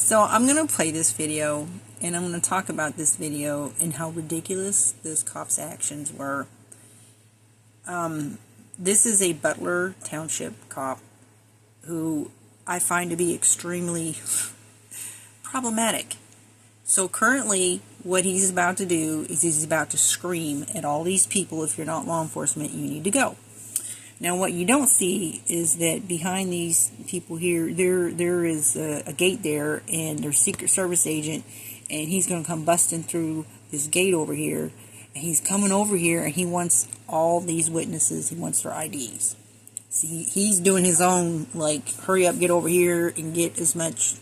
So I'm going to play this video, and I'm going to talk about this video and how ridiculous this cop's actions were. This is a Butler Township cop who I find to be extremely problematic. So currently, what he's about to do is he's about to scream at all these people, if you're not law enforcement, you need to go. Now, what you don't see is that behind these people here, there is a gate there, and there's Secret Service agent, and he's going to come busting through this gate over here, and he's coming over here, and he wants all these witnesses, he wants their IDs. See, he's doing his own, like, hurry up, get over here, and get as much,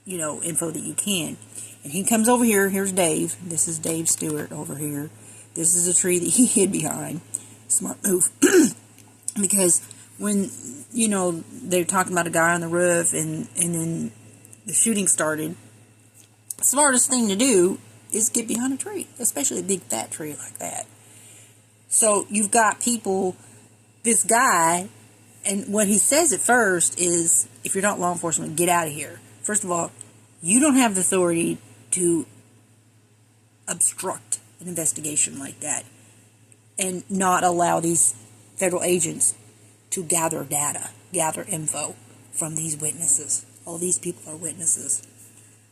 info that you can. And he comes over here, here's Dave, this is Dave Stewart over here, this is a tree that he hid behind. Smart move. Because when, they're talking about a guy on the roof and then the shooting started, the smartest thing to do is get behind a tree, especially a big fat tree like that. So you've got people, this guy, and what he says at first is, if you're not law enforcement, get out of here. First of all, you don't have the authority to obstruct an investigation like that and not allow these federal agents to gather data, gather info from these witnesses. All these people are witnesses.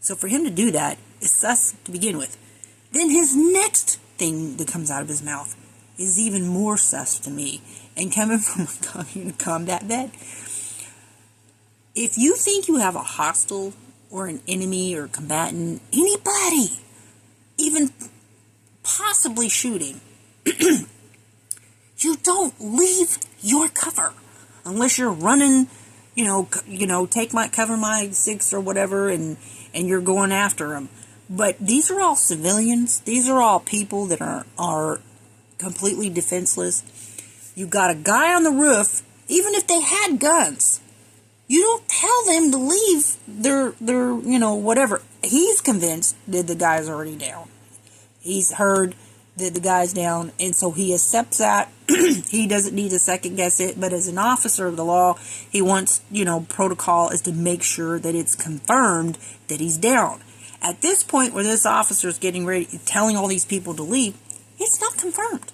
So for him to do that is sus to begin with. Then his next thing that comes out of his mouth is even more sus to me. And coming from a combat vet, if you think you have a hostile or an enemy or combatant, anybody, even possibly shooting, you don't leave your cover unless you're running, cover my 6 or whatever, and you're going after them. But these are all civilians. These are all people that are completely defenseless. You got a guy on the roof, even if they had guns, you don't tell them to leave their whatever. He's convinced that the guy's already down. He's heard that the guy's down, and so he accepts that. He doesn't need to second guess it, but as an officer of the law, he wants, protocol is to make sure that it's confirmed that he's down. At this point where this officer is getting ready, telling all these people to leave, it's not confirmed.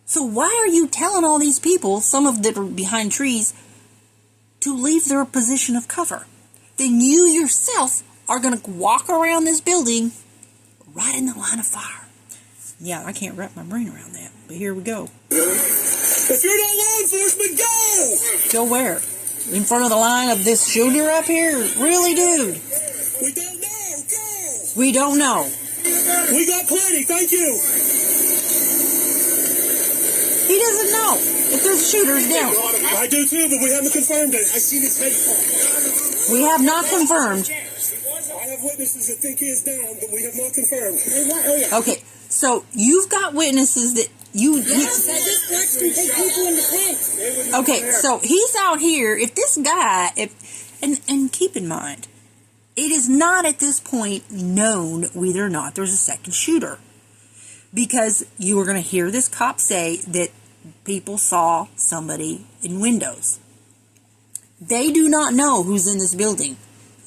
So why are you telling all these people, some of that are behind trees, to leave their position of cover? Then you yourself are going to walk around this building right in the line of fire. Yeah, I can't wrap my brain around that, but here we go. If you're not law enforcement, go! Go where? In front of the line of this shooter up here? Really, dude? We don't know, go! We don't know. We got plenty, thank you! He doesn't know if there's shooters down. I do too, but we haven't confirmed it. I seen his head fall. We have not confirmed. I have witnesses that think he is down, but we have not confirmed. Okay, so you've got witnesses that you... Yes, I just watched him take people in the tent. Okay, so he's out here. If this guy... And keep in mind, it is not at this point known whether or not there's a second shooter. Because you are going to hear this cop say that people saw somebody in windows. They do not know who's in this building.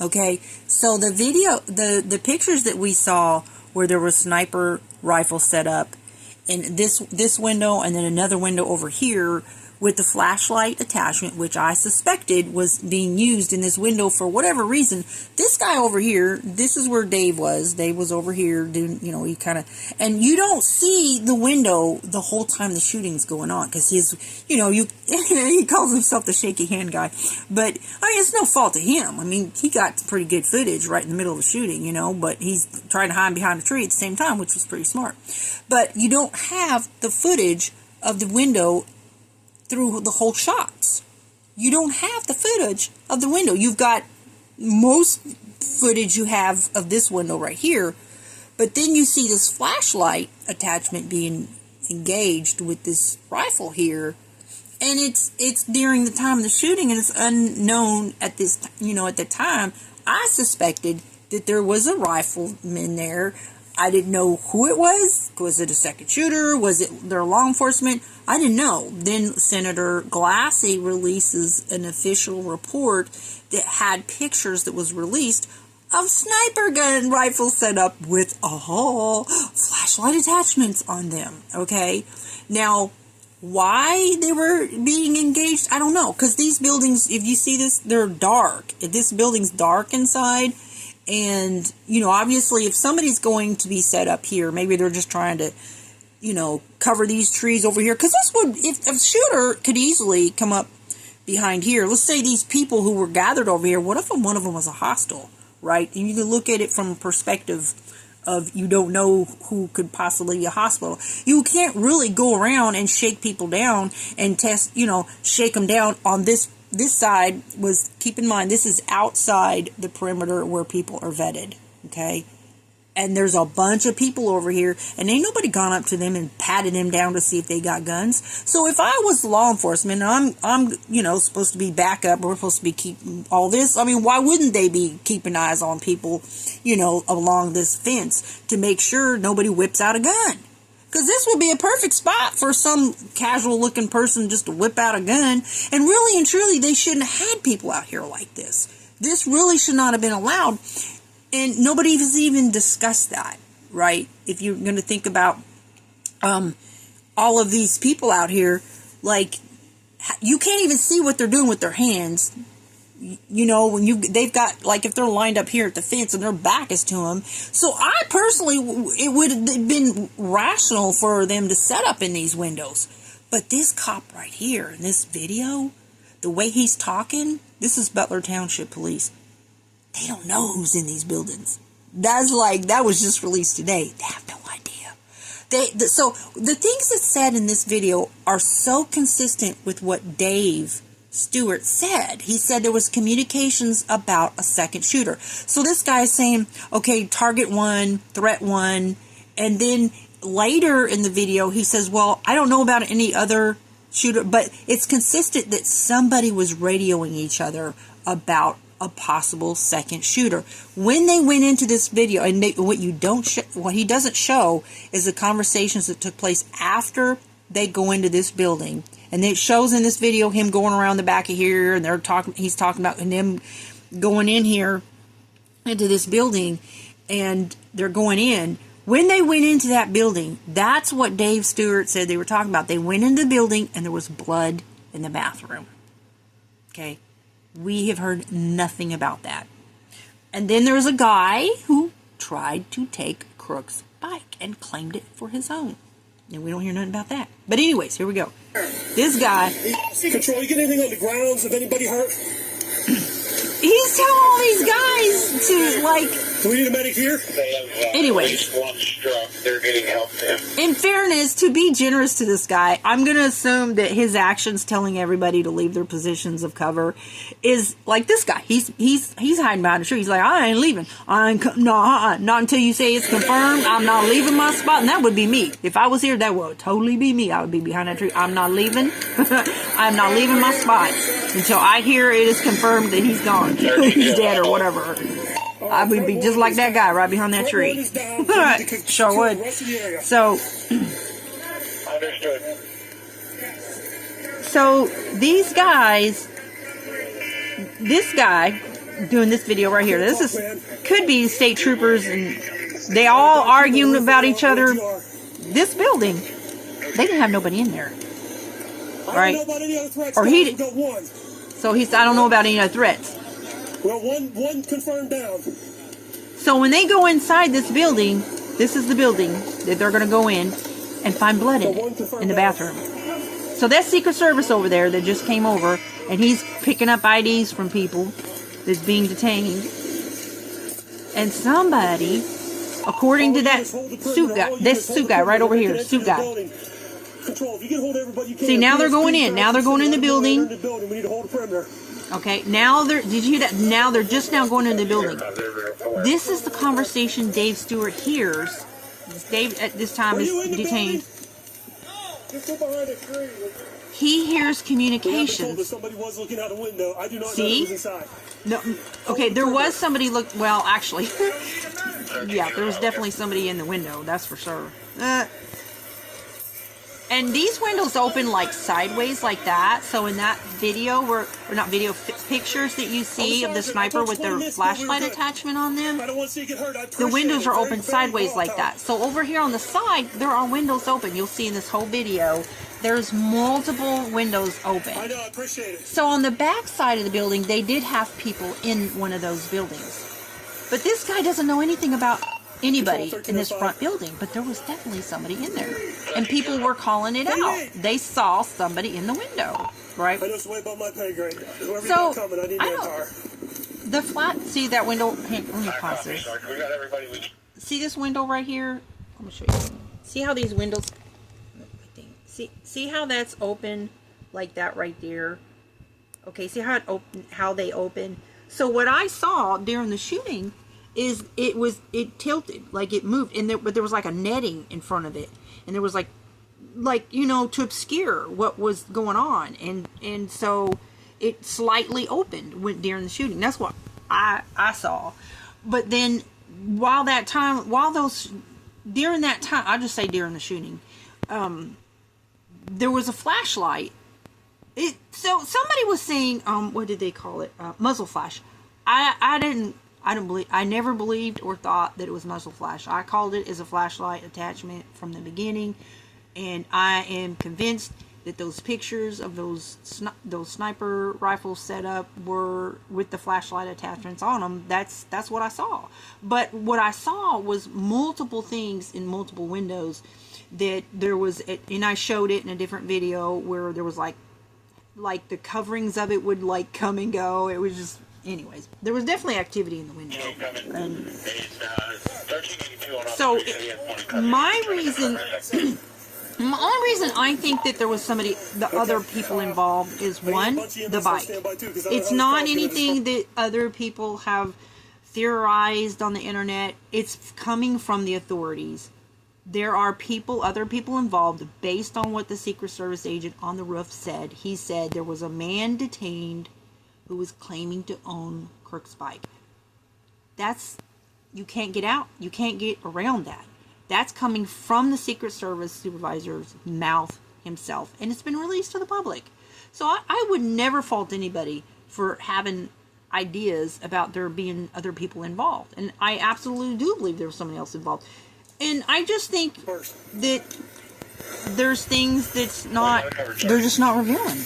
Okay, so the video, the pictures that we saw where there was sniper rifles set up in this window and then another window over here with the flashlight attachment, which I suspected was being used in this window for whatever reason. This guy over here, this is where Dave was. Dave was over here doing, he kind of, and you don't see the window the whole time the shooting's going on, because his, he calls himself the shaky hand guy. But, it's no fault of him. He got pretty good footage right in the middle of the shooting, but he's trying to hide behind a tree at the same time, which was pretty smart. But you don't have the footage of the window through the whole shots. You don't have the footage of the window. You've got most footage you have of this window right here, but then you see this flashlight attachment being engaged with this rifle here, and it's during the time of the shooting, and it's unknown at this, at the time. I suspected that there was a rifleman there. I didn't know who it was. Was it a second shooter? Was it their law enforcement? I didn't know. Then Senator Glassie releases an official report that had pictures that was released of sniper gun rifles set up with flashlight attachments on them. Okay, now why they were being engaged, I don't know, because these buildings, if you see this, they're dark. This building's dark inside, and obviously if somebody's going to be set up here, maybe they're just trying to cover these trees over here, because this would, if a shooter could easily come up behind here. Let's say these people who were gathered over here, what if one of them was a hostile? Right? And you can look at it from a perspective of you don't know who could possibly be a hospital. You can't really go around and shake people down and test, shake them down on this side. Keep in mind, this is outside the perimeter where people are vetted. Okay? And there's a bunch of people over here, and ain't nobody gone up to them and patted them down to see if they got guns. So if I was law enforcement, and I'm supposed to be backup, we're supposed to be keeping all this. I mean, why wouldn't they be keeping eyes on people, along this fence to make sure nobody whips out a gun? Because this would be a perfect spot for some casual-looking person just to whip out a gun. And really and truly, they shouldn't have had people out here like this. This really should not have been allowed. And nobody has even discussed that, right? If you're going to think about all of these people out here, like, you can't even see what they're doing with their hands. When they've got, like, if they're lined up here at the fence and their back is to them. So I personally, it would have been rational for them to set up in these windows. But this cop right here in this video, the way he's talking, this is Butler Township Police. They don't know who's in these buildings. That was just released today. They have no idea. So the things that's said in this video are so consistent with what Dave Stewart said. He said there was communications about a second shooter. So this guy is saying, okay, target 1, threat 1, and then later in the video he says, well, I don't know about any other shooter, but it's consistent that somebody was radioing each other about a possible second shooter. When they went into this video, and what he doesn't show is the conversations that took place after they go into this building. And it shows in this video him going around the back of here, and he's talking about them going in here into this building, and they're going in. When they went into that building, that's what Dave Stewart said they were talking about. They went into the building and there was blood in the bathroom. Okay? We have heard nothing about that. And then there was a guy who tried to take Crook's bike and claimed it for his own. And we don't hear nothing about that. But anyways, here we go. This guy... Control, you get anything on the grounds of anybody hurt? He's telling all these guys to, like... Do we need a medic here? Anyways. One struck. They're getting help there. In fairness, to be generous to this guy, I'm going to assume that his actions telling everybody to leave their positions of cover is like this guy. He's hiding behind a tree. He's like, I ain't leaving. Not until you say it's confirmed. I'm not leaving my spot. And that would be me. If I was here, that would totally be me. I would be behind that tree. I'm not leaving. I'm not leaving my spot until I hear it is confirmed that he's gone. He's dead or whatever. I would be just like that guy right behind that tree. Sure would. So, Understood. So these guys, this guy doing this video right here, could be state troopers, and they all arguing about each other. This building, they didn't have nobody in there, right? Or he. So I don't know about any other threats. Well, one confirmed down. So when they go inside this building, this is the building that they're going to go in and find blood in it, in the bathroom. So that's Secret Service over there that just came over, and he's picking up IDs from people that's being detained. And somebody, according to that suit guy, this suit guy right over here, suit guy. See, now they're going in. Now they're going in the building. Okay, now did you hear that? Now they're just now going into the building. This is the conversation Dave Stewart hears. Dave at this time is detained. He hears communications. See? No, okay, there was somebody well, actually, yeah, there was definitely somebody in the window. That's for sure. And these windows open like sideways like that. So in that video, or not video, pictures that you see of the sniper with their flashlight attachment on them, I don't want to see you get hurt. I the appreciate windows it. are Very, open very sideways like volatile. that. So over here on the side, there are windows open. You'll see in this whole video, there's multiple windows open. I know, I appreciate it. So on the back side of the building, they did have people in one of those buildings. But this guy doesn't know anything about anybody in this front building. But there was definitely somebody in there. And people were calling it out. They saw somebody in the window, right? I know it's way above my pay grade. Whoever So, you got coming, I need I that don't- car. The flat, see that window? Hey, let me pause Copy, this. Sarge. We got everybody we need. See this window right here? Let me show you. See how these windows, see how that's open like that right there? Okay, see how how they open? So what I saw during the shooting is it tilted, like it moved, and but there was like a netting in front of it, and there was like you know, to obscure what was going on, and so it slightly opened during the shooting. That's what I saw. But then during that time, I'll just say during the shooting, there was a flashlight. So somebody was saying, what did they call it? Muzzle flash. I never believed or thought that it was muzzle flash. I called it as a flashlight attachment from the beginning, and I am convinced that those pictures of those sniper rifles set up were with the flashlight attachments on them. That's what I saw. But what I saw was multiple things in multiple windows. That there was, and I showed it in a different video where there was like the coverings of it would like come and go. It was just, anyways, there was definitely activity in the window. And It's 1382 on so Operation my reason, the only reason I think that there was somebody, the other people involved is one, the bike. It's not anything that other people have theorized on the internet. It's coming from the authorities. There are other people involved based on what the Secret Service agent on the roof said. He said there was a man detained who was claiming to own Kirk's bike. You can't get out. You can't get around that. That's coming from the Secret Service supervisor's mouth himself. And it's been released to the public. So I would never fault anybody for having ideas about there being other people involved. And I absolutely do believe there was somebody else involved. And I just think that there's things they're just not revealing.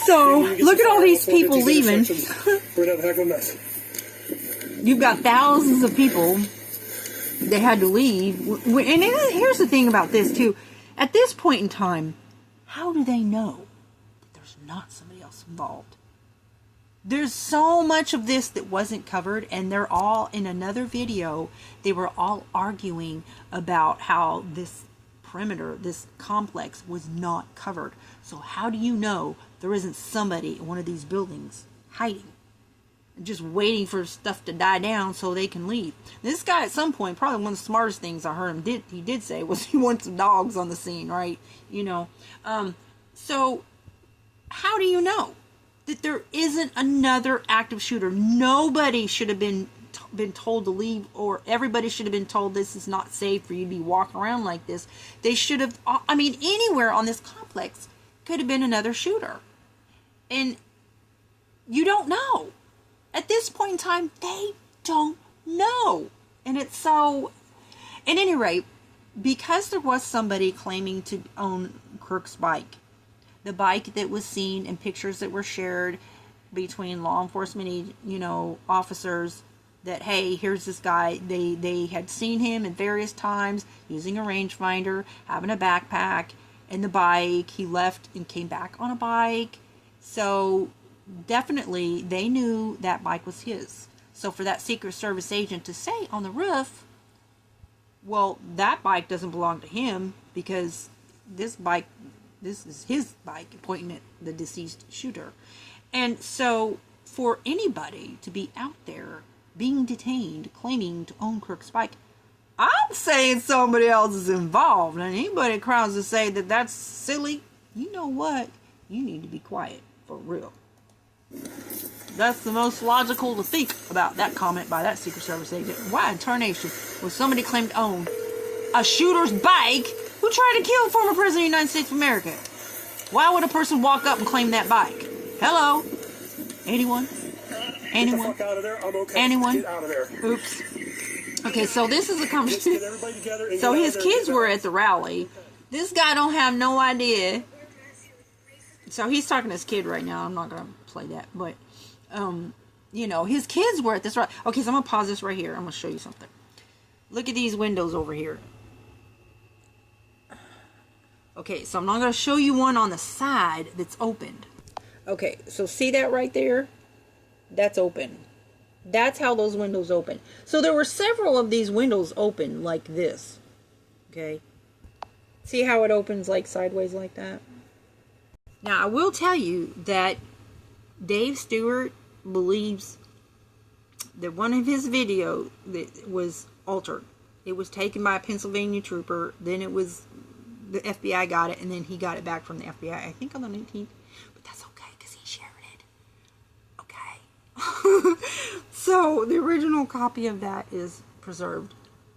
So, look at all these people leaving. We're gonna have a heck of a mess. You've got thousands of people that had to leave. And here's the thing about this, too. At this point in time, how do they know that there's not somebody else involved? There's so much of this that wasn't covered, and they're all in another video. They were all arguing about how this perimeter, this complex, was not covered. So how do you know there isn't somebody in one of these buildings hiding, just waiting for stuff to die down so they can leave? This guy, at some point, probably one of the smartest things I heard he did say was he wants some dogs on the scene, right? You know, so how do you know that there isn't another active shooter? Nobody should have been told to leave, or everybody should have been told this is not safe for you to be walking around like this. They should have, I mean, anywhere on this complex could have been another shooter. And you don't know. At this point in time, they don't know. And it's so, at any rate, because there was somebody claiming to own Kirk's bike, the bike that was seen in pictures that were shared between law enforcement, officers, that, hey, here's this guy. They had seen him at various times using a rangefinder, having a backpack, and the bike. He left and came back on a bike. So definitely they knew that bike was his. So for that Secret Service agent to say on the roof, well, that bike doesn't belong to him because this is his bike, pointing at the deceased shooter. And so for anybody to be out there being detained, claiming to own Kirk's bike, I'm saying somebody else is involved. And anybody tries to say that that's silly, you know what? You need to be quiet, for real. That's the most logical to think about that comment by that Secret Service agent. Why in tarnation would somebody claim to own a shooter's bike who tried to kill former President of the United States of America? Why would a person walk up and claim that bike? Hello? Anyone? Anyone? Get the fuck out of there. I'm okay. Anyone? Get out of there. Oops. Okay, so this is a Let's conversation. get everybody together and So get out his of there. kids were at the rally. This guy don't have no idea. So he's talking to his kid right now. I'm not going to play that. But, you know, his kids were at this rally. Okay, so I'm going to pause this right here. I'm going to show you something. Look at these windows over here. Okay, so I'm not going to show you one on the side that's opened. Okay, so see that right there? That's open. That's how those windows open. So there were several of these windows open like this. Okay. See how it opens like sideways like that? Now, I will tell you that Dave Stewart believes that one of his videos that was altered. It was taken by a Pennsylvania trooper. Then it was the FBI got it, and then he got it back from the FBI, I think on the 19th. But that's okay, because he shared it. Okay. So, the original copy of that is preserved.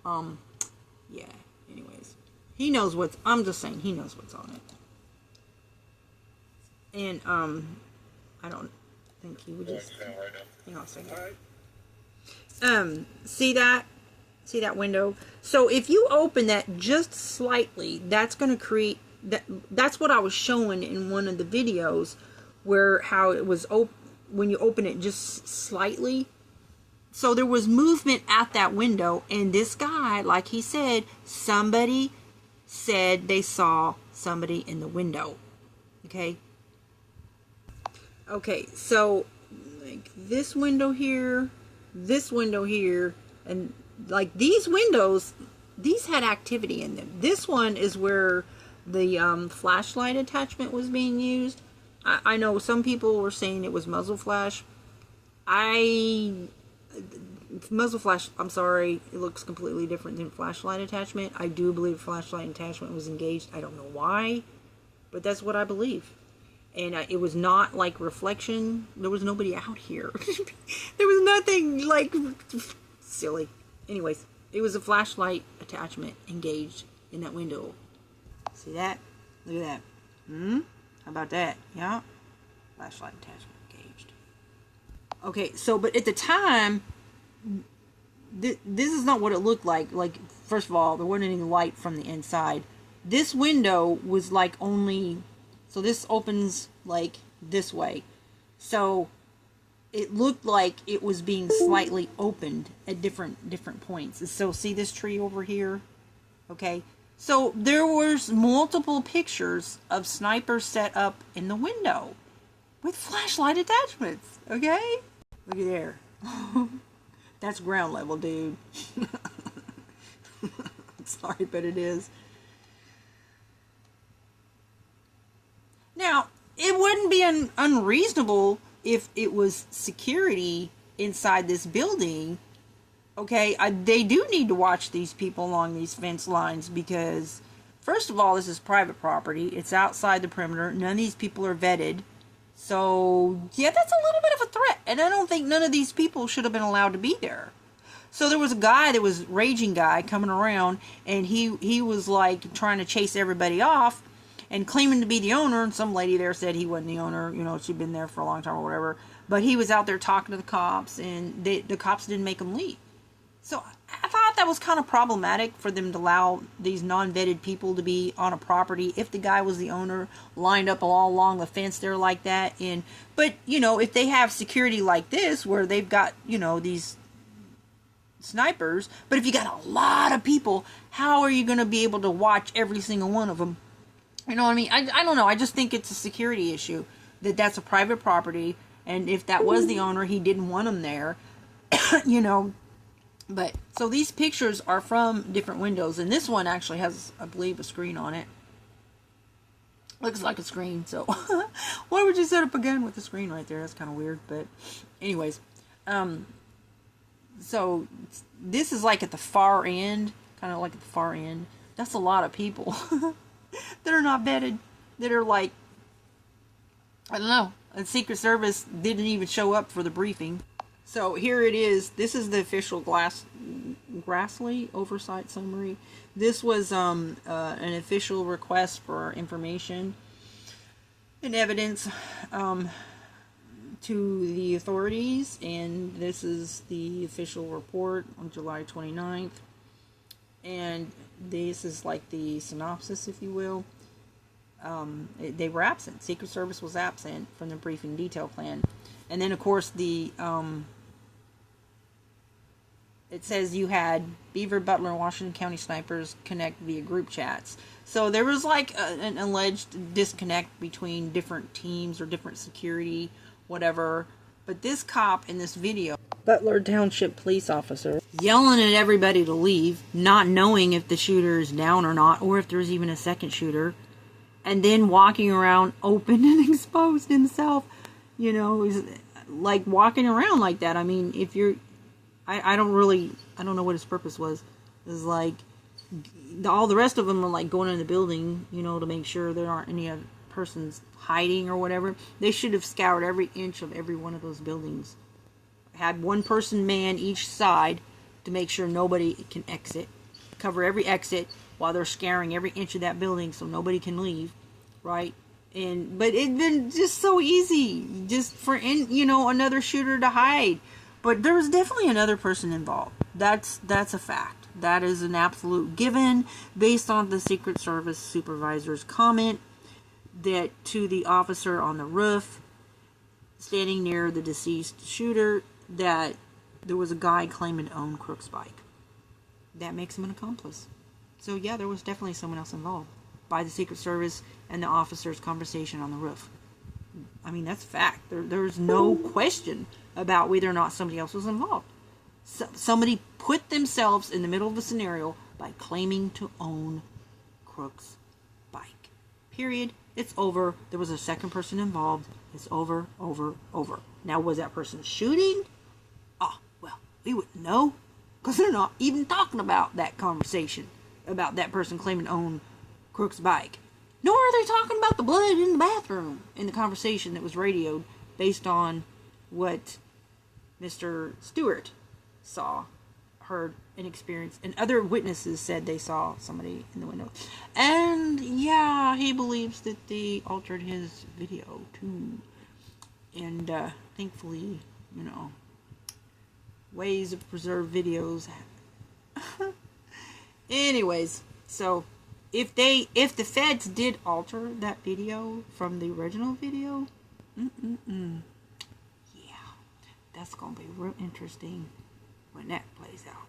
Yeah, anyways. He knows what's, I'm just saying, he knows what's on it. And, I don't think he would just, hang on a second. See that? See that window? So if you open that just slightly, that's going to create that's what I was showing in one of the videos, where how it was when you open it just slightly. So there was movement at that window, and this guy, like he said, somebody said they saw somebody in the window. Okay. Okay, so like this window here, and like these windows, these had activity in them. This one is where the flashlight attachment was being used. I know some people were saying it was muzzle flash. Muzzle flash, I'm sorry, it looks completely different than flashlight attachment. I do believe flashlight attachment was engaged. I don't know why, but that's what I believe. And it was not like reflection. There was nobody out here. There was nothing like silly. Anyways, it was a flashlight attachment engaged in that window. See that? Look at that. How about that? Yeah? Flashlight attachment engaged. Okay, so, but at the time, this is not what it looked like. Like, first of all, there wasn't any light from the inside. This window was like only, so this opens like this way. So it looked like it was being slightly opened at different points. So see this tree over here? Okay. So there was multiple pictures of snipers set up in the window with flashlight attachments. Okay? Look at there. That's ground level, dude. Sorry, but it is. Now, it wouldn't be unreasonable if it was security inside this building. Okay, they do need to watch these people along these fence lines because, first of all, this is private property. It's outside the perimeter. None of these people are vetted. So, yeah, that's a little bit of a threat. And I don't think none of these people should have been allowed to be there. So there was a guy that was raging guy coming around, and he was like trying to chase everybody off and claiming to be the owner. And some lady there said he wasn't the owner. You know, she'd been there for a long time or whatever. But he was out there talking to the cops, and the cops didn't make him leave. So I thought that was kind of problematic for them to allow these non-vetted people to be on a property if the guy was the owner, lined up all along the fence there like that. But, you know, if they have security like this where they've got, you know, these snipers, but if you got a lot of people, how are you going to be able to watch every single one of them? You know what I mean? I don't know. I just think it's a security issue, that's a private property, and if that was the owner, he didn't want them there, you know. But, so these pictures are from different windows, and this one actually has, I believe, a screen on it. Looks like a screen, so why would you set up a gun with a screen right there? That's kind of weird, but anyways. So, this is like at the far end, kind of like at the far end. That's a lot of people that are not vetted, that are like, I don't know, The Secret Service didn't even show up for the briefing. So here it is. This is the official Grassley oversight summary. This was an official request for information and evidence to the authorities, and this is the official report on July 29th. And this is like the synopsis, if you will. They were absent. Secret Service was absent from the briefing detail plan. And then, of course, the it says you had Beaver, Butler, and Washington County snipers connect via group chats. So there was like an alleged disconnect between different teams or different security, whatever. But this cop in this video, Butler Township police officer, yelling at everybody to leave, not knowing if the shooter is down or not, or if there's even a second shooter, and then walking around open and exposed himself, you know, is like walking around like that. I mean, if you're, I don't know what his purpose was. It's like, all the rest of them are like going in the building, you know, to make sure there aren't any other persons hiding or whatever. They should have scoured every inch of every one of those buildings. Had one person man each side to make sure nobody can exit. Cover every exit while they're scouring every inch of that building so nobody can leave, right? But it'd been just so easy, just for another shooter to hide. But there was definitely another person involved. That's a fact. That is an absolute given based on the Secret Service supervisor's comment that to the officer on the roof standing near the deceased shooter that there was a guy claiming to own Crook's bike. That makes him an accomplice. So yeah, there was definitely someone else involved by the Secret Service and the officer's conversation on the roof. I mean, that's fact. There's no question about whether or not somebody else was involved. Somebody put themselves in the middle of the scenario by claiming to own Crook's bike. Period. It's over. There was a second person involved. It's over, over, over. Now, was that person shooting? Oh, well, we wouldn't know, because they're not even talking about that conversation about that person claiming to own Crook's bike. Nor are they talking about the blood in the bathroom in the conversation that was radioed based on what Mr. Stewart saw, heard, and experienced. And other witnesses said they saw somebody in the window. And yeah, he believes that they altered his video too. And thankfully, you know, ways of preserve videos. Anyways, so if the feds did alter that video from the original video, yeah, that's gonna be real interesting when that plays out.